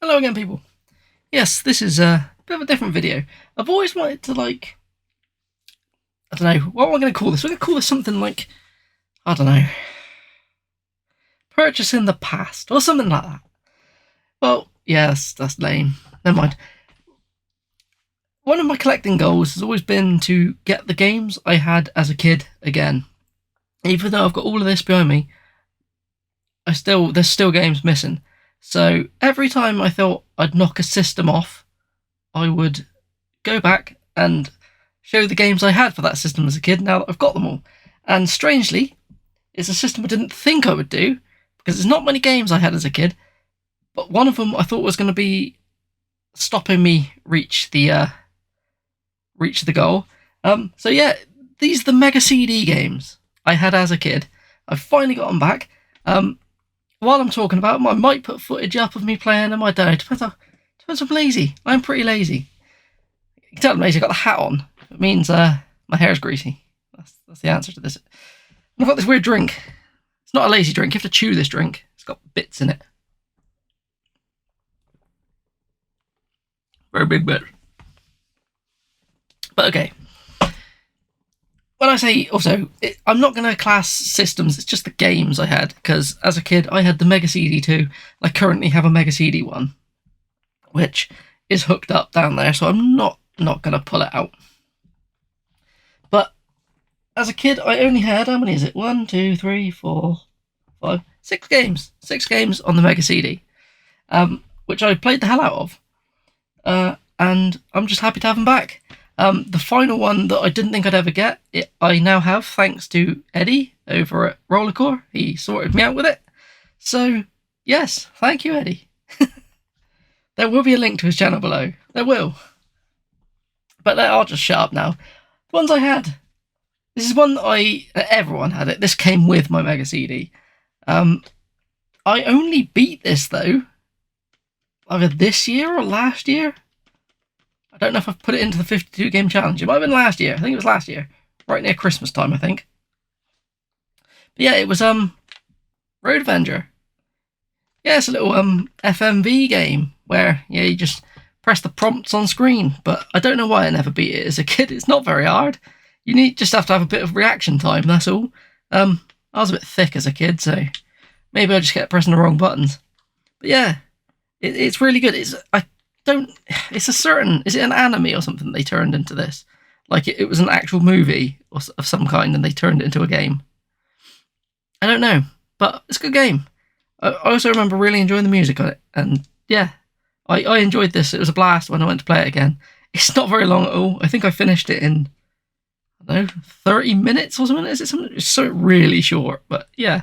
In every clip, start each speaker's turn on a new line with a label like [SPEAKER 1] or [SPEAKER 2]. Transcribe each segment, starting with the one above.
[SPEAKER 1] Hello again, people. Yes, this is a bit of a different video. I've always wanted to, I don't know, what am I going to call this? We're going to call this something like, I don't know, purchase in the past, or something like that. Well, yes, that's lame. Never mind. One of my collecting goals has always been to get the games I had as a kid again. Even though I've got all of this behind me, there's still games missing. So every time I thought I'd knock a system off, I would go back and show the games I had for that system as a kid now that I've got them all. And strangely, it's a system I didn't think I would do, because there's not many games I had as a kid, but one of them I thought was going to be stopping me reach the goal. So yeah, these are the Mega CD games I had as a kid. I've finally got them back. While I'm talking about them, I might put footage up of me playing them. I don't know. Depends if I'm lazy. I'm pretty lazy. You can tell I'm lazy. I've got the hat on. It means my hair's greasy. That's the answer to this. I've got this weird drink. It's not a lazy drink. You have to chew this drink. It's got bits in it. Very big bit. But okay. When I say also, I'm not going to class systems, it's just the games I had, because as a kid I had the Mega CD 2, I currently have a Mega CD 1, which is hooked up down there, so I'm not going to pull it out. But as a kid I only had, how many is it? 1, 2, 3, 4, 5, 6 games. 6 games on the Mega CD, which I played the hell out of, and I'm just happy to have them back. The final one that I didn't think I'd ever get, I now have thanks to Eddie over at Rollercore. He sorted me out with it. So, yes, thank you, Eddie. There will be a link to his channel below. There will. But I'll just shut up now. The ones I had. This is one that everyone had it. This came with my Mega CD. I only beat this, though, either this year or last year. I don't know if I've put it into the 52 game challenge. It might have been last year. I think it was last year. Right near Christmas time, I think. But yeah, it was Road Avenger. Yeah, it's a little FMV game where you just press the prompts on screen. But I don't know why I never beat it as a kid. It's not very hard. You just have to have a bit of reaction time, that's all. I was a bit thick as a kid, so maybe I just kept pressing the wrong buttons. But yeah, it's really good. Is it an anime or something they turned into this? Like it was an actual movie of some kind and they turned it into a game. I don't know, but it's a good game. I also remember really enjoying the music on it, and yeah, I enjoyed this. It was a blast when I went to play it again. It's not very long at all. I think I finished it in, I don't know, 30 minutes or something. It's so really short, but yeah,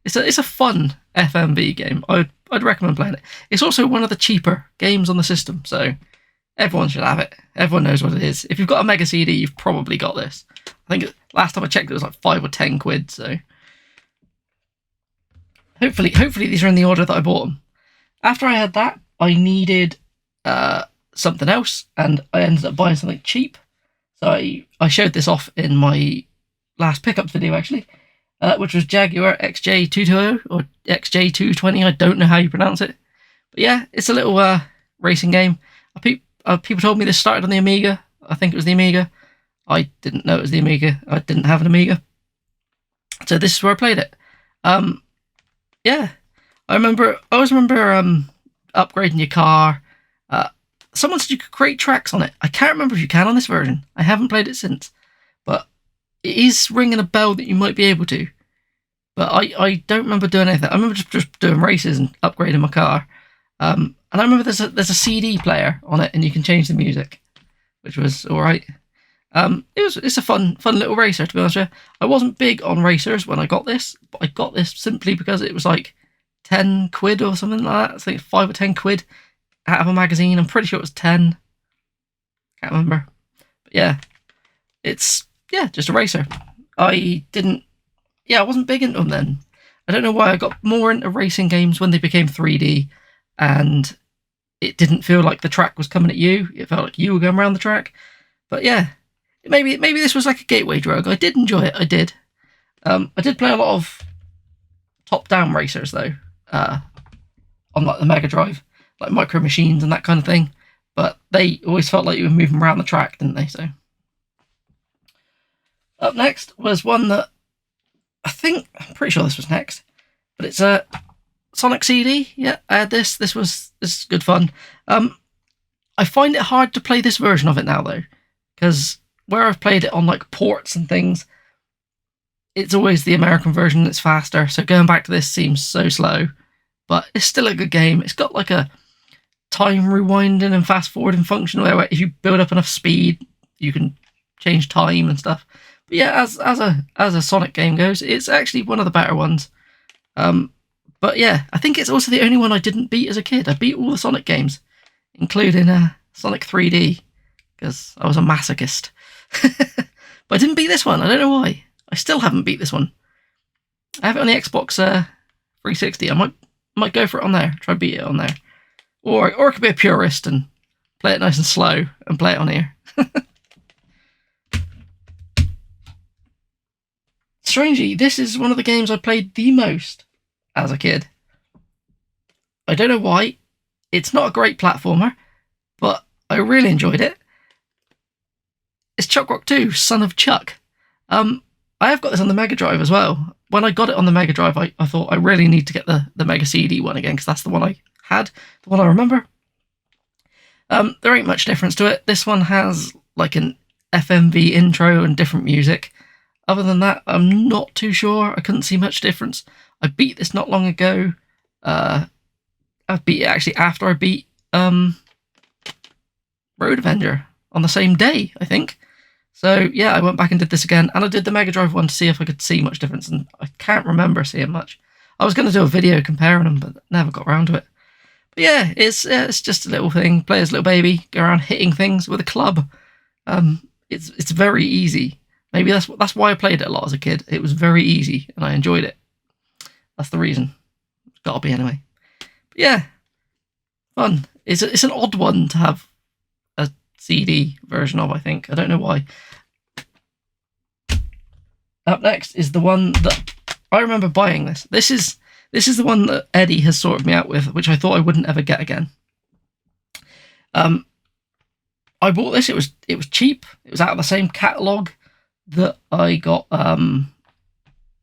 [SPEAKER 1] it's a fun FMV game. I'd recommend playing it. It's also one of the cheaper games on the system, so everyone should have it. Everyone knows what it is. If you've got a Mega CD, you've probably got this. I think last time I checked, it was like 5 or 10 quid. So hopefully these are in the order that I bought them. After I had that, I needed something else, and I ended up buying something cheap. So I showed this off in my last pickup video, actually. Which was Jaguar XJ220 or XJ220. I don't know how you pronounce it. But yeah, it's a little racing game. People told me this started on the Amiga. I think it was the Amiga. I didn't know it was the Amiga. I didn't have an Amiga. So this is where I played it. Yeah, I always remember upgrading your car. Someone said you could create tracks on it. I can't remember if you can on this version. I haven't played it since. But it is ringing a bell that you might be able to, but I don't remember doing anything. I remember just doing races and upgrading my car. And I remember there's a CD player on it, and you can change the music, which was all right. It's a fun little racer, to be honest with you. I wasn't big on racers when I got this, but I got this simply because it was like 10 quid or something like that. I think 5 or 10 quid out of a magazine. I'm pretty sure it was 10. Can't remember. But yeah, it's just a racer. I wasn't big into them then. I don't know why I got more into racing games when they became 3D, and it didn't feel like the track was coming at you. It felt like you were going around the track. But yeah, maybe this was like a gateway drug. I did enjoy it. I did. I did play a lot of top-down racers though, on like the Mega Drive. like micro machines and that kind of thing. But they always felt like you were moving around the track, didn't they? So up next was one that I'm pretty sure this was next, but it's a Sonic CD. Yeah, I had this. This is good fun. I find it hard to play this version of it now though, because where I've played it on like ports and things, it's always the American version that's faster. So going back to this seems so slow, but it's still a good game. It's got like a time rewinding and fast forwarding function where if you build up enough speed, you can change time and stuff. But yeah, as a Sonic game goes, it's actually one of the better ones. But yeah, I think it's also the only one I didn't beat as a kid. I beat all the Sonic games, including Sonic 3D, because I was a masochist. But I didn't beat this one. I don't know why. I still haven't beat this one. I have it on the Xbox 360. I might go for it on there. Try beat it on there, or I could be a purist and play it nice and slow and play it on here. Strangely, this is one of the games I played the most as a kid. I don't know why. It's not a great platformer, but I really enjoyed it. It's Chuck Rock 2, Son of Chuck. I have got this on the Mega Drive as well. When I got it on the Mega Drive, I thought I really need to get the Mega CD one again, because that's the one I had, the one I remember. There ain't much difference to it. This one has like an FMV intro and different music. Other than that, I'm not too sure. I couldn't see much difference. I beat this not long ago. I beat it actually after I beat Road Avenger on the same day, I think. So yeah, I went back and did this again, and I did the Mega Drive one to see if I could see much difference, and I can't remember seeing much. I was going to do a video comparing them, but never got around to it. But yeah, it's just a little thing. Play as a little baby, go around hitting things with a club. It's very easy. Maybe that's why I played it a lot as a kid. It was very easy, and I enjoyed it. That's the reason. It's got to be anyway. But yeah, fun. It's an odd one to have a CD version of, I think. I don't know why. Up next is the one that I remember buying this. This is the one that Eddie has sorted me out with, which I thought I wouldn't ever get again. I bought this. It was cheap. It was out of the same catalogue that I got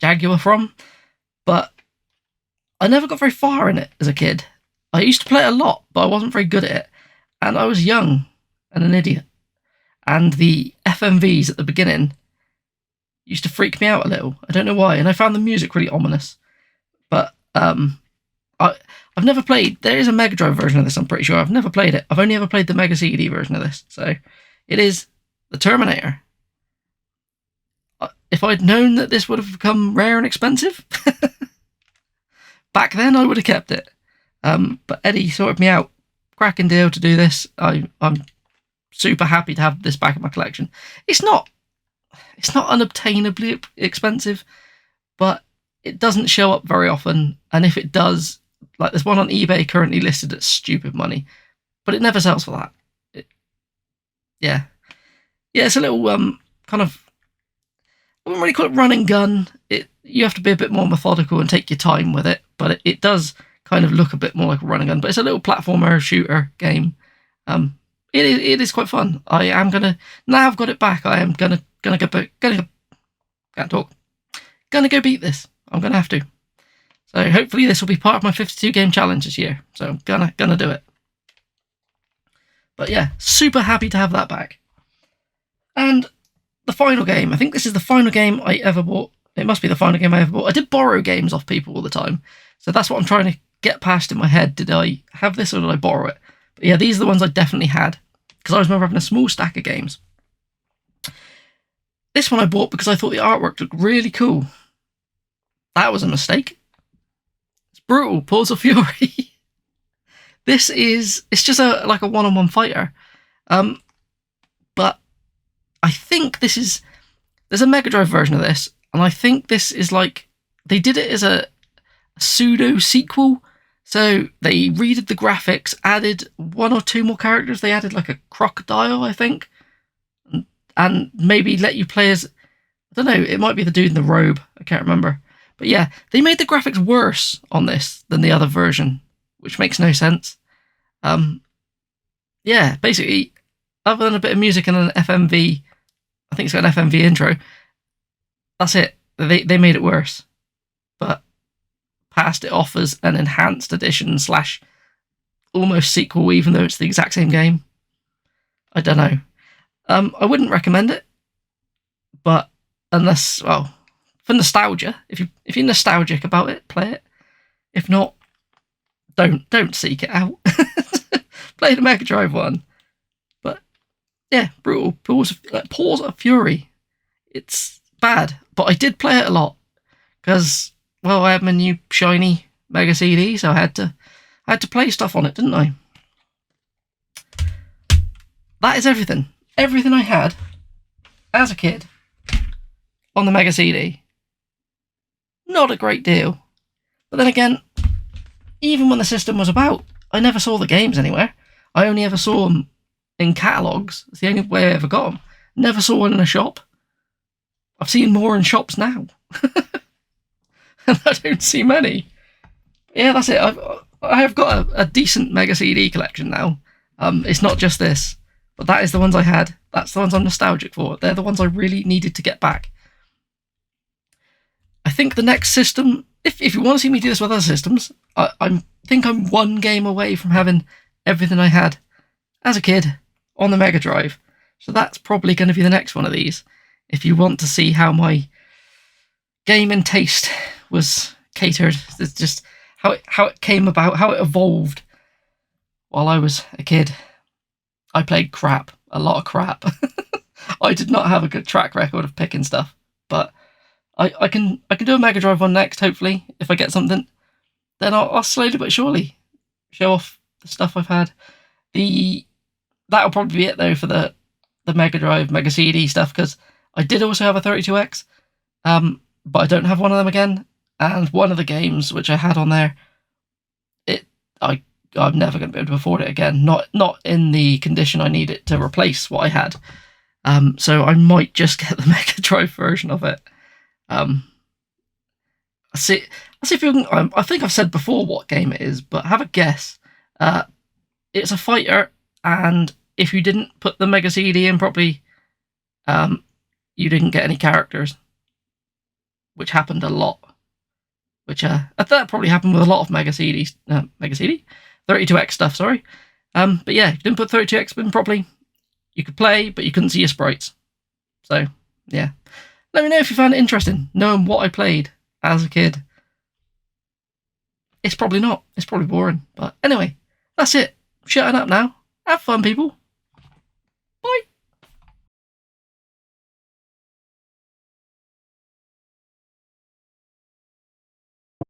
[SPEAKER 1] Jaguar from, but I never got very far in it as a kid. I used to play it a lot, but I wasn't very good at it, and I was young and an idiot, and the FMVs at the beginning used to freak me out a little. I don't know why, and I found the music really ominous. But I've never played. There is a Mega Drive version of this, I'm pretty sure. I've never played it. I've only ever played the Mega CD version of this. So it is the Terminator. If I'd known that this would have become rare and expensive back then, I would have kept it. But Eddie sorted me out. Cracking deal to do this. I'm super happy to have this back in my collection. It's not unobtainably expensive, but it doesn't show up very often. And if it does, like there's one on eBay currently listed at stupid money, but it never sells for that. It's a little kind of, I wouldn't really call it run and gun. You have to be a bit more methodical and take your time with it, but it does kind of look a bit more like a run and gun. But it's a little platformer shooter game. It is quite fun. I am gonna, now I've got it back, I am gonna go beat this. I'm gonna have to. So hopefully this will be part of my 52 game challenge this year. So I'm gonna do it. But yeah, super happy to have that back. And the final game. I think this is the final game I ever bought. It must be the final game I ever bought. I did borrow games off people all the time, so that's what I'm trying to get past in my head. Did I have this or did I borrow it? But yeah, these are the ones I definitely had, because I remember having a small stack of games. This one I bought because I thought the artwork looked really cool. That was a mistake. It's brutal. Paws of Fury. It's just like a one-on-one fighter. But I think there's a Mega Drive version of this, and I think this is like, they did it as a pseudo sequel. So they redid the graphics, added one or two more characters. They added like a crocodile, I think, and maybe let you play as, I don't know, it might be the dude in the robe. I can't remember. But yeah, they made the graphics worse on this than the other version, which makes no sense. Yeah, basically, other than a bit of music and an FMV, I think it's got an FMV intro. That's it. They made it worse, but passed it off as an enhanced edition / almost sequel, even though it's the exact same game. I don't know. I wouldn't recommend it, but unless, well, for nostalgia, if you're nostalgic about it, play it. If not, don't seek it out. Play the Mega Drive one. But yeah, brutal. Paws of Fury. It's bad, but I did play it a lot because, well, I had my new shiny Mega CD, so I had to play stuff on it, didn't I? That is everything. Everything I had as a kid on the Mega CD. Not a great deal. But then again, even when the system was about, I never saw the games anywhere. I only ever saw them in catalogues. It's the only way I ever got them. Never saw one in a shop. I've seen more in shops now. And I don't see many. Yeah, that's it. I have got a decent Mega CD collection now. It's not just this, but that is the ones I had. That's the ones I'm nostalgic for. They're the ones I really needed to get back. I think the next system, if you want to see me do this with other systems, I think I'm one game away from having everything I had as a kid on the Mega Drive. So that's probably going to be the next one of these. If you want to see how my gaming taste was catered, it's just how it came about, how it evolved while I was a kid. I played crap, a lot of crap. I did not have a good track record of picking stuff, but I can do a Mega Drive one next, hopefully. If I get something, then I'll slowly but surely show off the stuff I've had. That'll probably be it though for the Mega Drive, Mega CD stuff, because I did also have a 32X, but I don't have one of them again. And one of the games which I had on there, I'm never going to be able to afford it again. Not in the condition I need it to replace what I had. So I might just get the Mega Drive version of it. I see if you can. I think I've said before what game it is, but have a guess. It's a fighter, and if you didn't put the Mega CD in properly, you didn't get any characters, which happened a lot. Which that probably happened with a lot of Mega CD, 32X stuff. Sorry, but yeah, if you didn't put 32X in properly, you could play, but you couldn't see your sprites. So yeah, let me know if you found it interesting, knowing what I played as a kid. It's probably not. It's probably boring. But anyway, that's it. Shutting up now. Have fun, people.